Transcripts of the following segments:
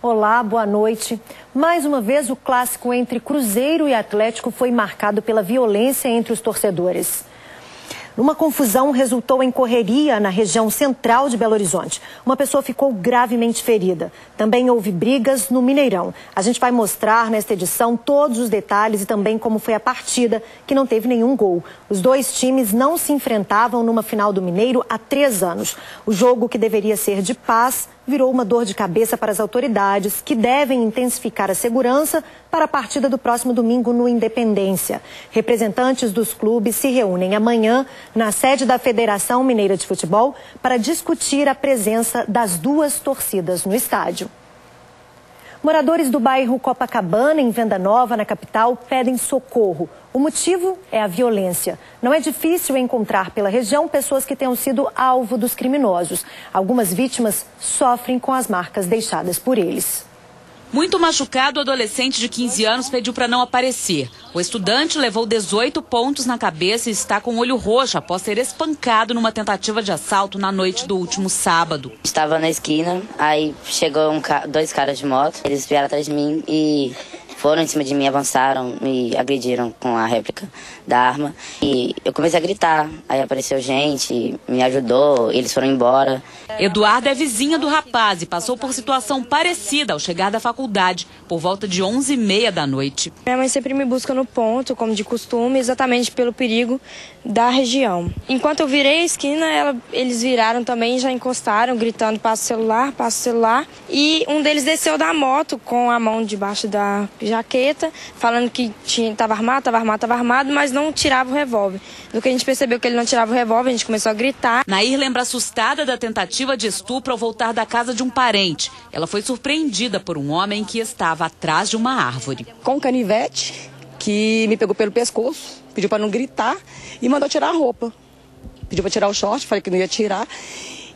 Olá, boa noite. Mais uma vez, o clássico entre Cruzeiro e Atlético foi marcado pela violência entre os torcedores. Uma confusão resultou em correria na região central de Belo Horizonte. Uma pessoa ficou gravemente ferida. Também houve brigas no Mineirão. A gente vai mostrar nesta edição todos os detalhes e também como foi a partida, que não teve nenhum gol. Os dois times não se enfrentavam numa final do Mineiro há 3 anos. O jogo, que deveria ser de paz, virou uma dor de cabeça para as autoridades, que devem intensificar a segurança para a partida do próximo domingo no Independência. Representantes dos clubes se reúnem amanhã na sede da Federação Mineira de Futebol para discutir a presença das duas torcidas no estádio. Moradores do bairro Copacabana, em Venda Nova, na capital, pedem socorro. O motivo é a violência. Não é difícil encontrar pela região pessoas que tenham sido alvo dos criminosos. Algumas vítimas sofrem com as marcas deixadas por eles. Muito machucado, o adolescente de 15 anos pediu para não aparecer. O estudante levou 18 pontos na cabeça e está com o olho roxo após ser espancado numa tentativa de assalto na noite do último sábado. Estava na esquina, aí chegou 2 caras de moto, eles vieram atrás de mim e foram em cima de mim, avançaram, me agrediram com a réplica da arma. E eu comecei a gritar, aí apareceu gente, me ajudou, eles foram embora. Eduarda é vizinha do rapaz e passou por situação parecida ao chegar da faculdade, por volta de 11h30 da noite. Minha mãe sempre me busca no ponto, como de costume, exatamente pelo perigo da região. Enquanto eu virei a esquina, eles viraram também, já encostaram, gritando, passa o celular. E um deles desceu da moto com a mão debaixo da jaqueta, falando que estava armado, mas não tirava o revólver. No que a gente percebeu que ele não tirava o revólver, a gente começou a gritar. Nair lembra assustada da tentativa de estupro ao voltar da casa de um parente. Ela foi surpreendida por um homem que estava atrás de uma árvore. Com um canivete, que me pegou pelo pescoço, pediu para não gritar e mandou tirar a roupa. Pediu para tirar o short, falei que não ia tirar.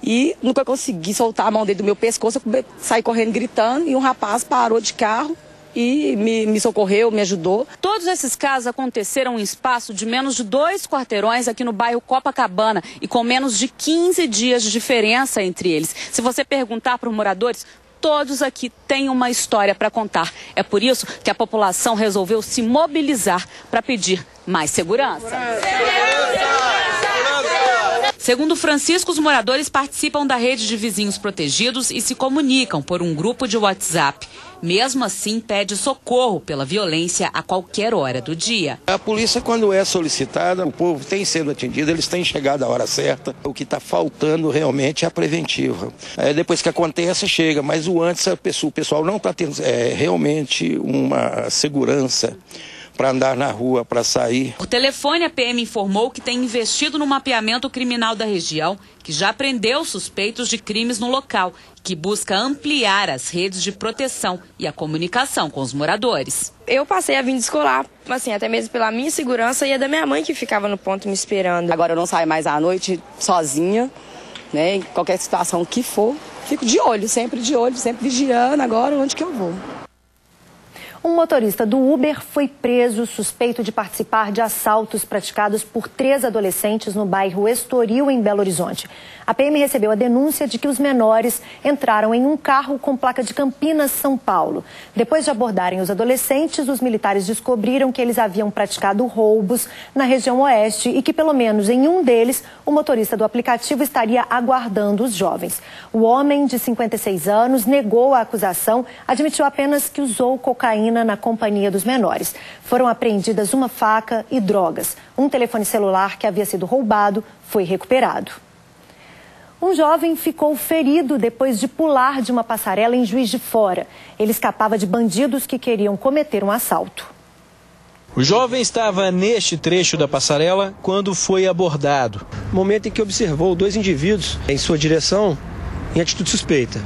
E nunca consegui soltar a mão dele do meu pescoço, eu saí correndo gritando e um rapaz parou de carro e me socorreu, me ajudou. Todos esses casos aconteceram em espaço de menos de 2 quarteirões aqui no bairro Copacabana e com menos de 15 dias de diferença entre eles. Se você perguntar para os moradores, todos aqui têm uma história para contar. É por isso que a população resolveu se mobilizar para pedir mais segurança. Segundo Francisco, os moradores participam da rede de vizinhos protegidos e se comunicam por um grupo de WhatsApp. Mesmo assim, pede socorro pela violência a qualquer hora do dia. A polícia, quando é solicitada, o povo tem sido atendido, eles têm chegado à hora certa. O que está faltando realmente é a preventiva. Depois que acontece, chega, mas o antes o pessoal não está tendo realmente uma segurança para andar na rua, para sair. Por telefone, a PM informou que tem investido no mapeamento criminal da região, que já prendeu suspeitos de crimes no local, que busca ampliar as redes de proteção e a comunicação com os moradores. Eu passei a vir descolar, assim, até mesmo pela minha segurança e a da minha mãe, que ficava no ponto me esperando. Agora eu não saio mais à noite sozinha, né? Em qualquer situação que for, fico de olho, sempre vigiando agora onde que eu vou. Um motorista do Uber foi preso suspeito de participar de assaltos praticados por 3 adolescentes no bairro Estoril, em Belo Horizonte. A PM recebeu a denúncia de que os menores entraram em um carro com placa de Campinas, São Paulo. Depois de abordarem os adolescentes, os militares descobriram que eles haviam praticado roubos na região oeste e que, pelo menos em um deles, o motorista do aplicativo estaria aguardando os jovens. O homem, de 56 anos, negou a acusação, admitiu apenas que usou cocaína na companhia dos menores. Foram apreendidas uma faca e drogas. Um telefone celular que havia sido roubado foi recuperado. Um jovem ficou ferido depois de pular de uma passarela em Juiz de Fora. Ele escapava de bandidos que queriam cometer um assalto. O jovem estava neste trecho da passarela quando foi abordado. No momento em que observou 2 indivíduos em sua direção, em atitude suspeita,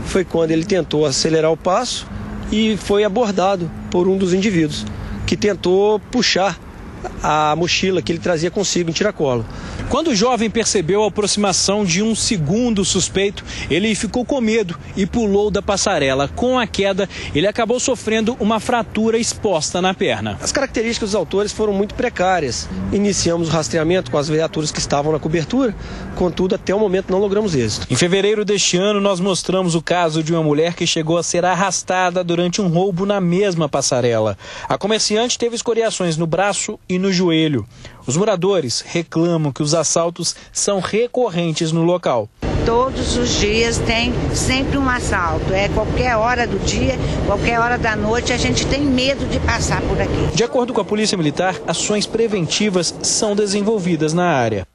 foi quando ele tentou acelerar o passo e foi abordado por um dos indivíduos, que tentou puxar a mochila que ele trazia consigo em tiracolo. Quando o jovem percebeu a aproximação de um segundo suspeito, ele ficou com medo e pulou da passarela. Com a queda, ele acabou sofrendo uma fratura exposta na perna. As características dos autores foram muito precárias. Iniciamos o rastreamento com as viaturas que estavam na cobertura, contudo, até o momento não logramos êxito. Em fevereiro deste ano, nós mostramos o caso de uma mulher que chegou a ser arrastada durante um roubo na mesma passarela. A comerciante teve escoriações no braço e no joelho. Os moradores reclamam que os assaltos são recorrentes no local. Todos os dias tem sempre um assalto. É qualquer hora do dia, qualquer hora da noite, a gente tem medo de passar por aqui. De acordo com a Polícia Militar, ações preventivas são desenvolvidas na área.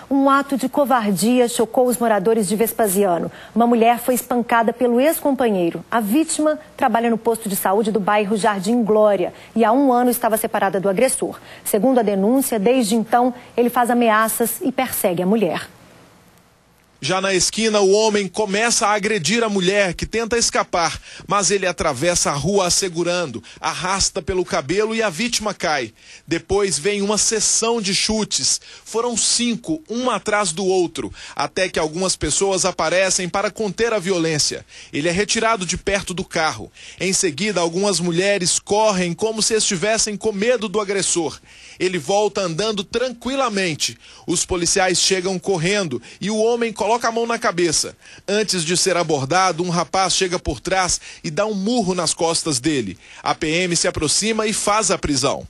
Um ato de covardia chocou os moradores de Vespasiano. Uma mulher foi espancada pelo ex-companheiro. A vítima trabalha no posto de saúde do bairro Jardim Glória e há 1 ano estava separada do agressor. Segundo a denúncia, desde então, ele faz ameaças e persegue a mulher. Já na esquina, o homem começa a agredir a mulher, que tenta escapar, mas ele atravessa a rua assegurando, arrasta pelo cabelo e a vítima cai. Depois vem uma sessão de chutes. Foram 5, um atrás do outro, até que algumas pessoas aparecem para conter a violência. Ele é retirado de perto do carro. Em seguida, algumas mulheres correm como se estivessem com medo do agressor. Ele volta andando tranquilamente. Os policiais chegam correndo e o homem coloca a mão na cabeça. Antes de ser abordado, um rapaz chega por trás e dá um murro nas costas dele. A PM se aproxima e faz a prisão.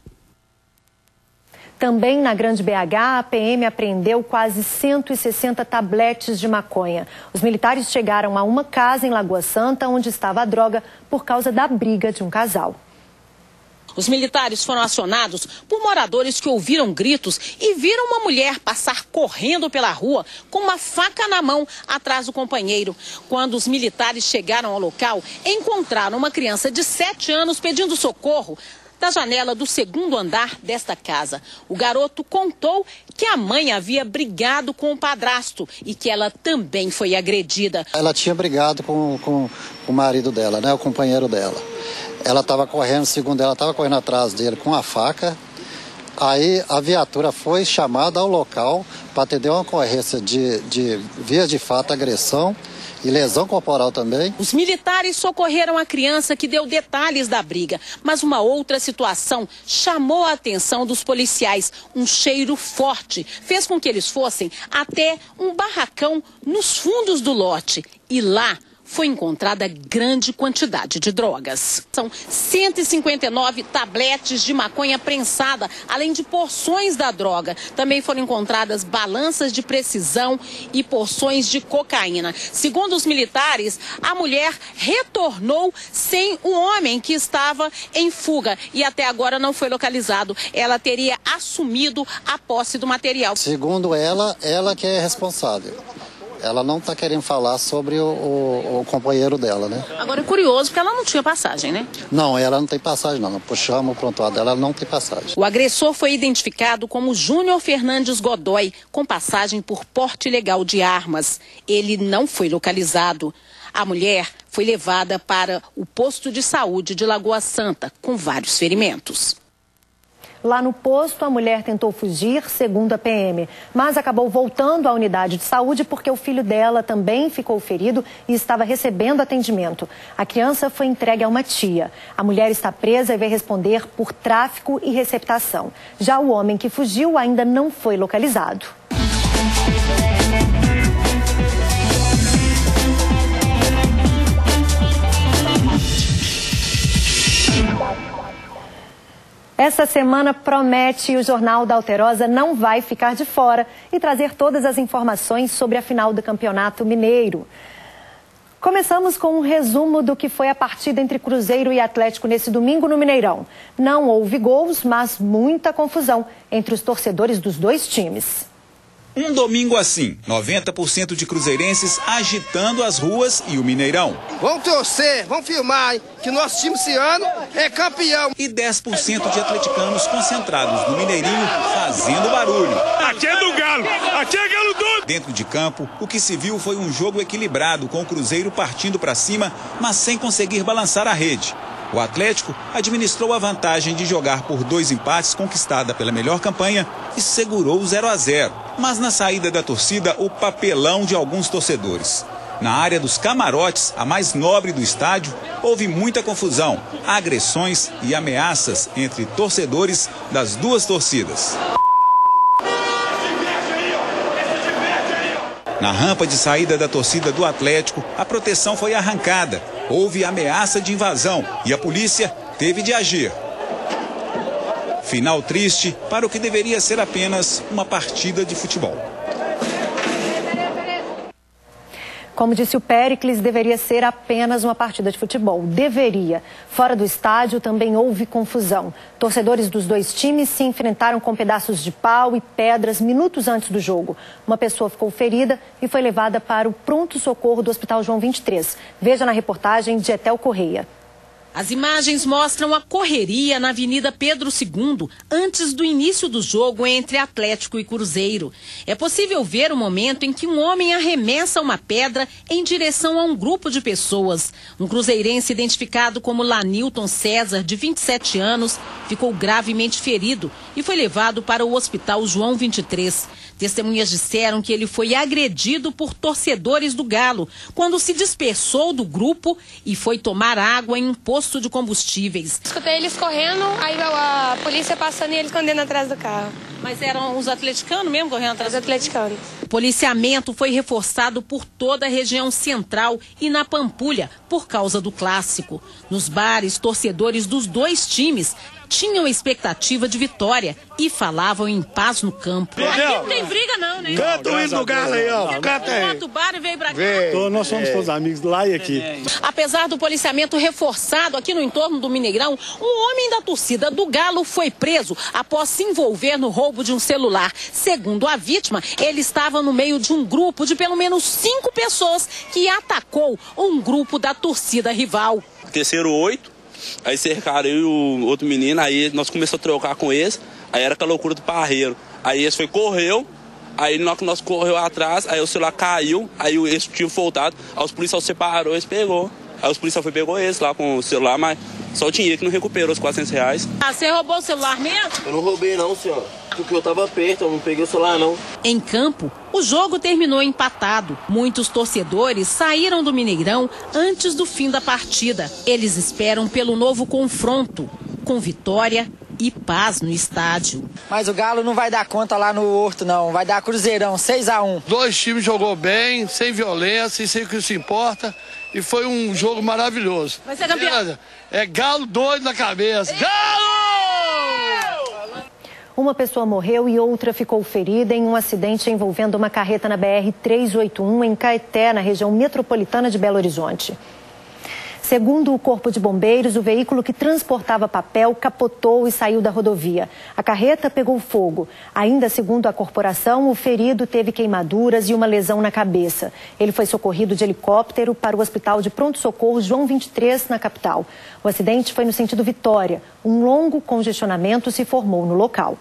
Também na Grande BH, a PM apreendeu quase 160 tabletes de maconha. Os militares chegaram a uma casa em Lagoa Santa, onde estava a droga, por causa da briga de um casal. Os militares foram acionados por moradores que ouviram gritos e viram uma mulher passar correndo pela rua com uma faca na mão atrás do companheiro. Quando os militares chegaram ao local, encontraram uma criança de 7 anos pedindo socorro da janela do 2º andar desta casa. O garoto contou que a mãe havia brigado com o padrasto e que ela também foi agredida. Ela tinha brigado com o marido dela, né, o companheiro dela. Ela estava correndo, segundo ela, estava correndo atrás dele com a faca. Aí a viatura foi chamada ao local para atender uma ocorrência de via de fato, agressão e lesão corporal também. Os militares socorreram a criança, que deu detalhes da briga, mas uma outra situação chamou a atenção dos policiais. Um cheiro forte fez com que eles fossem até um barracão nos fundos do lote e lá foi encontrada grande quantidade de drogas. São 159 tabletes de maconha prensada, além de porções da droga. Também foram encontradas balanças de precisão e porções de cocaína. Segundo os militares, a mulher retornou sem o homem, que estava em fuga e até agora não foi localizado. Ela teria assumido a posse do material. Segundo ela que é responsável. Ela não está querendo falar sobre o companheiro dela, né? Agora é curioso, porque ela não tinha passagem, né? Não, ela não tem passagem, não. Puxamos o prontuário dela, ela não tem passagem. O agressor foi identificado como Júnior Fernandes Godoy, com passagem por porte ilegal de armas. Ele não foi localizado. A mulher foi levada para o posto de saúde de Lagoa Santa, com vários ferimentos. Lá no posto, a mulher tentou fugir, segundo a PM, mas acabou voltando à unidade de saúde porque o filho dela também ficou ferido e estava recebendo atendimento. A criança foi entregue a uma tia. A mulher está presa e vai responder por tráfico e receptação. Já o homem que fugiu ainda não foi localizado. Essa semana promete e o Jornal da Alterosa não vai ficar de fora e trazer todas as informações sobre a final do Campeonato Mineiro. Começamos com um resumo do que foi a partida entre Cruzeiro e Atlético nesse domingo no Mineirão. Não houve gols, mas muita confusão entre os torcedores dos dois times. Um domingo assim, 90% de cruzeirenses agitando as ruas e o Mineirão. Vamos torcer, vamos filmar, hein? Que nosso time esse ano é campeão. E 10% de atleticanos concentrados no Mineirinho fazendo barulho. Aqui é do Galo, aqui é Galo doido. Dentro de campo, o que se viu foi um jogo equilibrado, com o Cruzeiro partindo para cima, mas sem conseguir balançar a rede. O Atlético administrou a vantagem de jogar por 2 empates conquistada pela melhor campanha e segurou o 0-0. Mas na saída da torcida, o papelão de alguns torcedores. Na área dos camarotes, a mais nobre do estádio, houve muita confusão, agressões e ameaças entre torcedores das duas torcidas. Na rampa de saída da torcida do Atlético, a proteção foi arrancada. Houve ameaça de invasão e a polícia teve de agir. Final triste para o que deveria ser apenas uma partida de futebol. Como disse o Péricles, deveria ser apenas uma partida de futebol. Deveria. Fora do estádio também houve confusão. Torcedores dos dois times se enfrentaram com pedaços de pau e pedras minutos antes do jogo. Uma pessoa ficou ferida e foi levada para o pronto-socorro do Hospital João 23. Veja na reportagem de Etel Correia. As imagens mostram a correria na Avenida Pedro II, antes do início do jogo entre Atlético e Cruzeiro. É possível ver o momento em que um homem arremessa uma pedra em direção a um grupo de pessoas. Um cruzeirense identificado como Lanilton César, de 27 anos, ficou gravemente ferido e foi levado para o Hospital João 23. Testemunhas disseram que ele foi agredido por torcedores do Galo, quando se dispersou do grupo e foi tomar água em um posto de combustíveis. Escutei eles correndo, aí a polícia passando e eles escondendo atrás do carro. Mas eram os atleticanos mesmo correndo atrás? Os atleticanos. O policiamento foi reforçado por toda a região central e na Pampulha, por causa do clássico. Nos bares, torcedores dos dois times tinham expectativa de vitória e falavam em paz no campo. Aqui não tem briga não, né? Canta o hino do Galo aí, ó. Canta aí. O bar e veio pra cá. Nós somos todos amigos lá e aqui. Apesar do policiamento reforçado aqui no entorno do Mineirão, um homem da torcida do Galo foi preso após se envolver no roubo de um celular. Segundo a vítima, ele estava no meio de um grupo de pelo menos 5 pessoas que atacou um grupo da torcida rival. Terceiro 8. Aí cercaram eu e o outro menino, aí nós começamos a trocar com eles, aí era aquela loucura do parreiro. Aí esse correu, aí nós correu atrás, aí o celular caiu, aí esse tinha voltado, aí os policiais separou, eles pegou. Aí os policiais pegou eles lá com o celular, mas só o dinheiro que não recuperou, os R$400. Ah, você roubou o celular mesmo? Eu não roubei não, senhor, porque eu tava perto, eu não peguei o celular não. Em campo, o jogo terminou empatado. Muitos torcedores saíram do Mineirão antes do fim da partida. Eles esperam pelo novo confronto, com vitória e paz no estádio. Mas o Galo não vai dar conta lá no Horto, não. Vai dar Cruzeirão, 6-1. Dois times jogou bem, sem violência, e sem o que se importa. E foi um jogo maravilhoso. Vai ser campeão. É Galo doido na cabeça. Galo! Uma pessoa morreu e outra ficou ferida em um acidente envolvendo uma carreta na BR-381 em Caeté, na região metropolitana de Belo Horizonte. Segundo o Corpo de Bombeiros, o veículo que transportava papel capotou e saiu da rodovia. A carreta pegou fogo. Ainda segundo a corporação, o ferido teve queimaduras e uma lesão na cabeça. Ele foi socorrido de helicóptero para o Hospital de Pronto-Socorro João 23, na capital. O acidente foi no sentido Vitória. Um longo congestionamento se formou no local.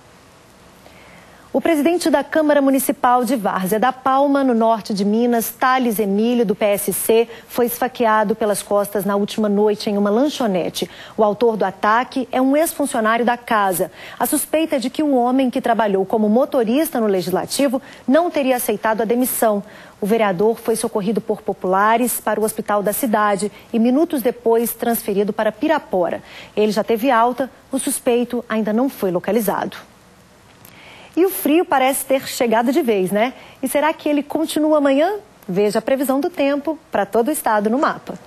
O presidente da Câmara Municipal de Várzea da Palma, no norte de Minas, Thales Emílio, do PSC, foi esfaqueado pelas costas na última noite em uma lanchonete. O autor do ataque é um ex-funcionário da casa. A suspeita é de que o homem que trabalhou como motorista no Legislativo não teria aceitado a demissão. O vereador foi socorrido por populares para o hospital da cidade e minutos depois transferido para Pirapora. Ele já teve alta, o suspeito ainda não foi localizado. E o frio parece ter chegado de vez, né? E será que ele continua amanhã? Veja a previsão do tempo para todo o estado no mapa.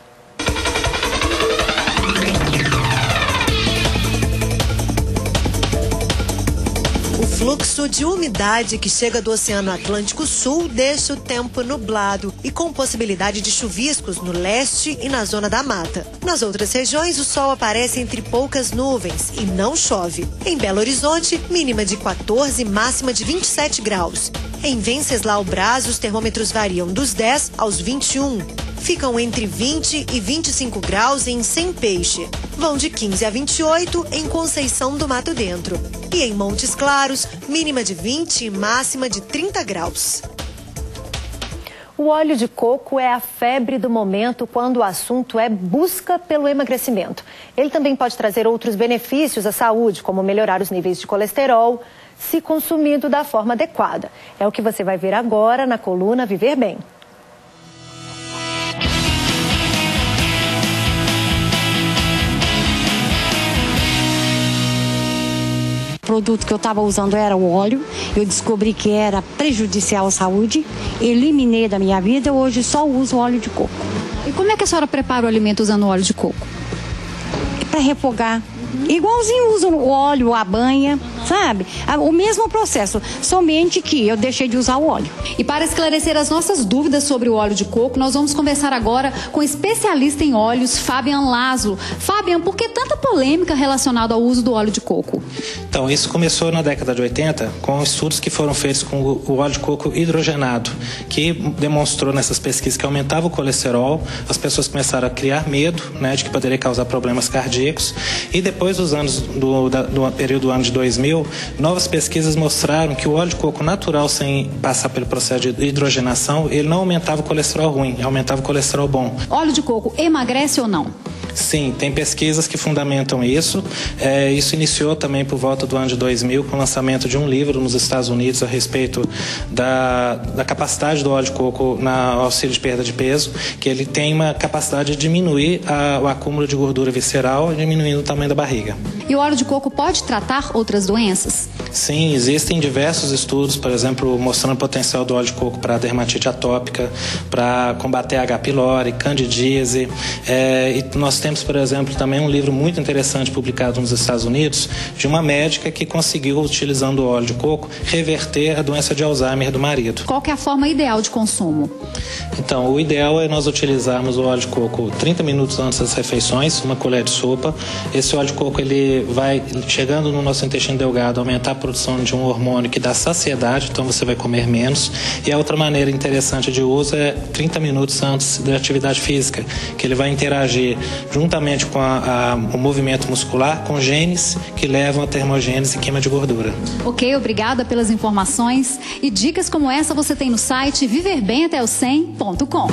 O fluxo de umidade que chega do Oceano Atlântico Sul deixa o tempo nublado e com possibilidade de chuviscos no leste e na zona da mata. Nas outras regiões, o sol aparece entre poucas nuvens e não chove. Em Belo Horizonte, mínima de 14 e máxima de 27 graus. Em Venceslau-Braz, os termômetros variam dos 10 aos 21. Ficam entre 20 e 25 graus em Sem Peixe. Vão de 15 a 28 em Conceição do Mato Dentro. E em Montes Claros, mínima de 20 e máxima de 30 graus. O óleo de coco é a febre do momento quando o assunto é busca pelo emagrecimento. Ele também pode trazer outros benefícios à saúde, como melhorar os níveis de colesterol, se consumido da forma adequada. É o que você vai ver agora na coluna Viver Bem. O produto que eu estava usando era o óleo, eu descobri que era prejudicial à saúde, eliminei da minha vida, hoje só uso óleo de coco. E como é que a senhora prepara o alimento usando óleo de coco? Para refogar. Igualzinho usa o óleo, a banha, sabe? O mesmo processo, somente que eu deixei de usar o óleo. E para esclarecer as nossas dúvidas sobre o óleo de coco, nós vamos conversar agora com o especialista em óleos, Fabian Laszlo. Fabian, por que tanta polêmica relacionada ao uso do óleo de coco? Então, isso começou na década de 80 com estudos que foram feitos com o óleo de coco hidrogenado, que demonstrou nessas pesquisas que aumentava o colesterol, as pessoas começaram a criar medo, né, de que poderia causar problemas cardíacos, e depois dos anos do período do ano de 2000, novas pesquisas mostraram que o óleo de coco natural, sem passar pelo processo de hidrogenação, ele não aumentava o colesterol ruim, aumentava o colesterol bom. Óleo de coco emagrece ou não? Sim, tem pesquisas que fundamentam isso. Isso iniciou também por volta do ano de 2000 com o lançamento de um livro nos Estados Unidos a respeito da capacidade do óleo de coco no auxílio de perda de peso, que ele tem uma capacidade de diminuir o acúmulo de gordura visceral, diminuindo o tamanho da barriga. E o óleo de coco pode tratar outras doenças? Sim, existem diversos estudos, por exemplo, mostrando o potencial do óleo de coco para dermatite atópica, para combater H. pylori, candidíase. E nós temos, por exemplo, também um livro muito interessante publicado nos Estados Unidos de uma médica que conseguiu, utilizando o óleo de coco, reverter a doença de Alzheimer do marido. Qual que é a forma ideal de consumo? Então, o ideal é nós utilizarmos o óleo de coco 30 minutos antes das refeições, uma colher de sopa. Esse óleo de coco ele vai chegando no nosso intestino delgado, aumentar a produção de um hormônio que dá saciedade, então você vai comer menos. E a outra maneira interessante de uso é 30 minutos antes da atividade física, que ele vai interagir juntamente com o movimento muscular, com genes que levam a termogênese e queima de gordura. Ok, obrigada pelas informações. E dicas como essa você tem no site viverbematé100.com.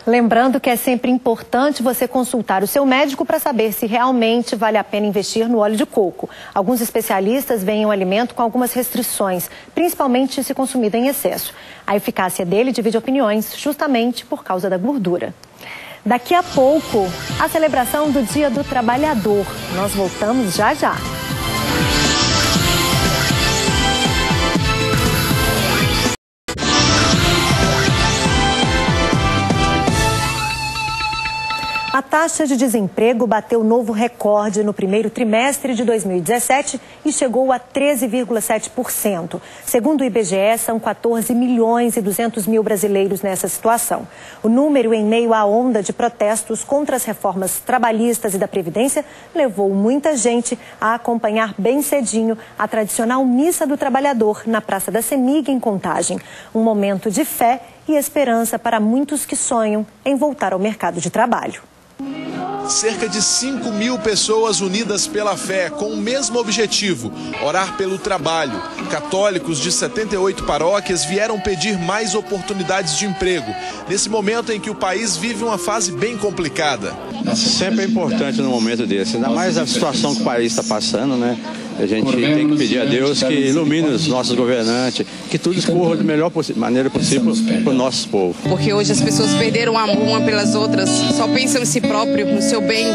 Lembrando que é sempre importante você consultar o seu médico para saber se realmente vale a pena investir no óleo de coco. Alguns especialistas veem o alimento com algumas restrições, principalmente se consumido em excesso. A eficácia dele divide opiniões, justamente por causa da gordura. Daqui a pouco, a celebração do Dia do Trabalhador. Nós voltamos já já. A taxa de desemprego bateu novo recorde no primeiro trimestre de 2017 e chegou a 13,7%. Segundo o IBGE, são 14 milhões e 200 mil brasileiros nessa situação. O número, em meio à onda de protestos contra as reformas trabalhistas e da Previdência, levou muita gente a acompanhar bem cedinho a tradicional Missa do Trabalhador na Praça da Semig, em Contagem. Um momento de fé e esperança para muitos que sonham em voltar ao mercado de trabalho. Cerca de 5 mil pessoas unidas pela fé, com o mesmo objetivo, orar pelo trabalho. Católicos de 78 paróquias vieram pedir mais oportunidades de emprego, nesse momento em que o país vive uma fase bem complicada. Sempre é importante num momento desse, ainda mais a situação que o país está passando, né? A gente tem que pedir a Deus que ilumine os nossos governantes, que tudo escorra da melhor maneira possível para o nosso povo. Porque hoje as pessoas perderam o amor uma pelas outras, só pensam em si próprio, no seu bem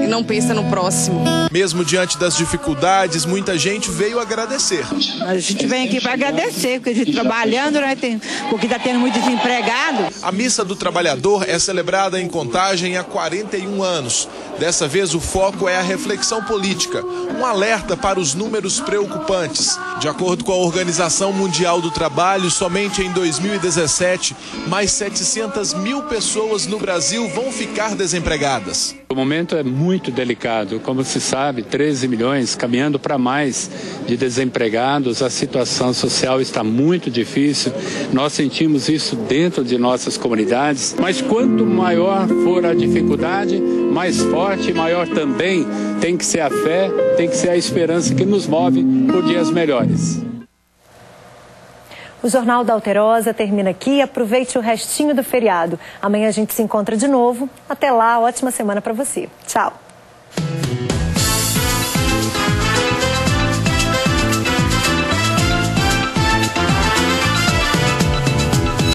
e não pensam no próximo. Mesmo diante das dificuldades, muita gente veio agradecer. A gente vem aqui para agradecer, porque a gente trabalhando, né, porque está tendo muito desempregado. A Missa do Trabalhador é celebrada em Contagem há 41 anos. Dessa vez o foco é a reflexão política, um alerta para os números preocupantes. De acordo com a Organização Mundial do Trabalho, somente em 2017, mais 700 mil pessoas no Brasil vão ficar desempregadas. O momento é muito delicado. Como se sabe, 13 milhões, caminhando para mais de desempregados. A situação social está muito difícil. Nós sentimos isso dentro de nossas comunidades. Mas quanto maior for a dificuldade, mais forte e maior também tem que ser a fé, tem que ser a esperança que nos move por dias melhores. O Jornal da Alterosa termina aqui. Aproveite o restinho do feriado. Amanhã a gente se encontra de novo. Até lá, ótima semana para você. Tchau.